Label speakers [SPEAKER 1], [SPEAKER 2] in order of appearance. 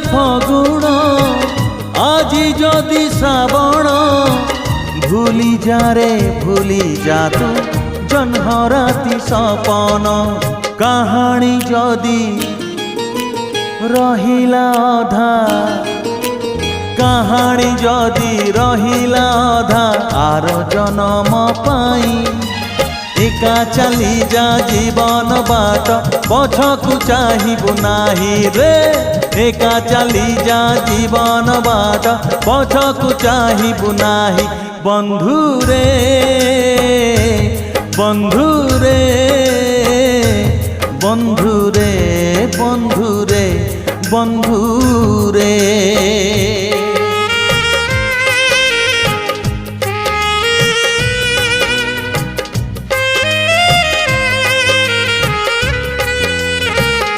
[SPEAKER 1] ফগুণ আজি যদি শ্রাবণ ভুলি যা রে ভুলি যা তু জহ্নরাতি সপন কাহাণী যদি রহিলা অধা কাহাণী যদি রহিলা অধা আর জনম পাই একা চালি যা জীবন বাট পছকু চাহিবু নাহি রে একা চালি যা জীবন বাট পছকু চাহিবু নাহি বন্ধু রে বন্ধু রে বন্ধু রে বন্ধু রে বন্ধু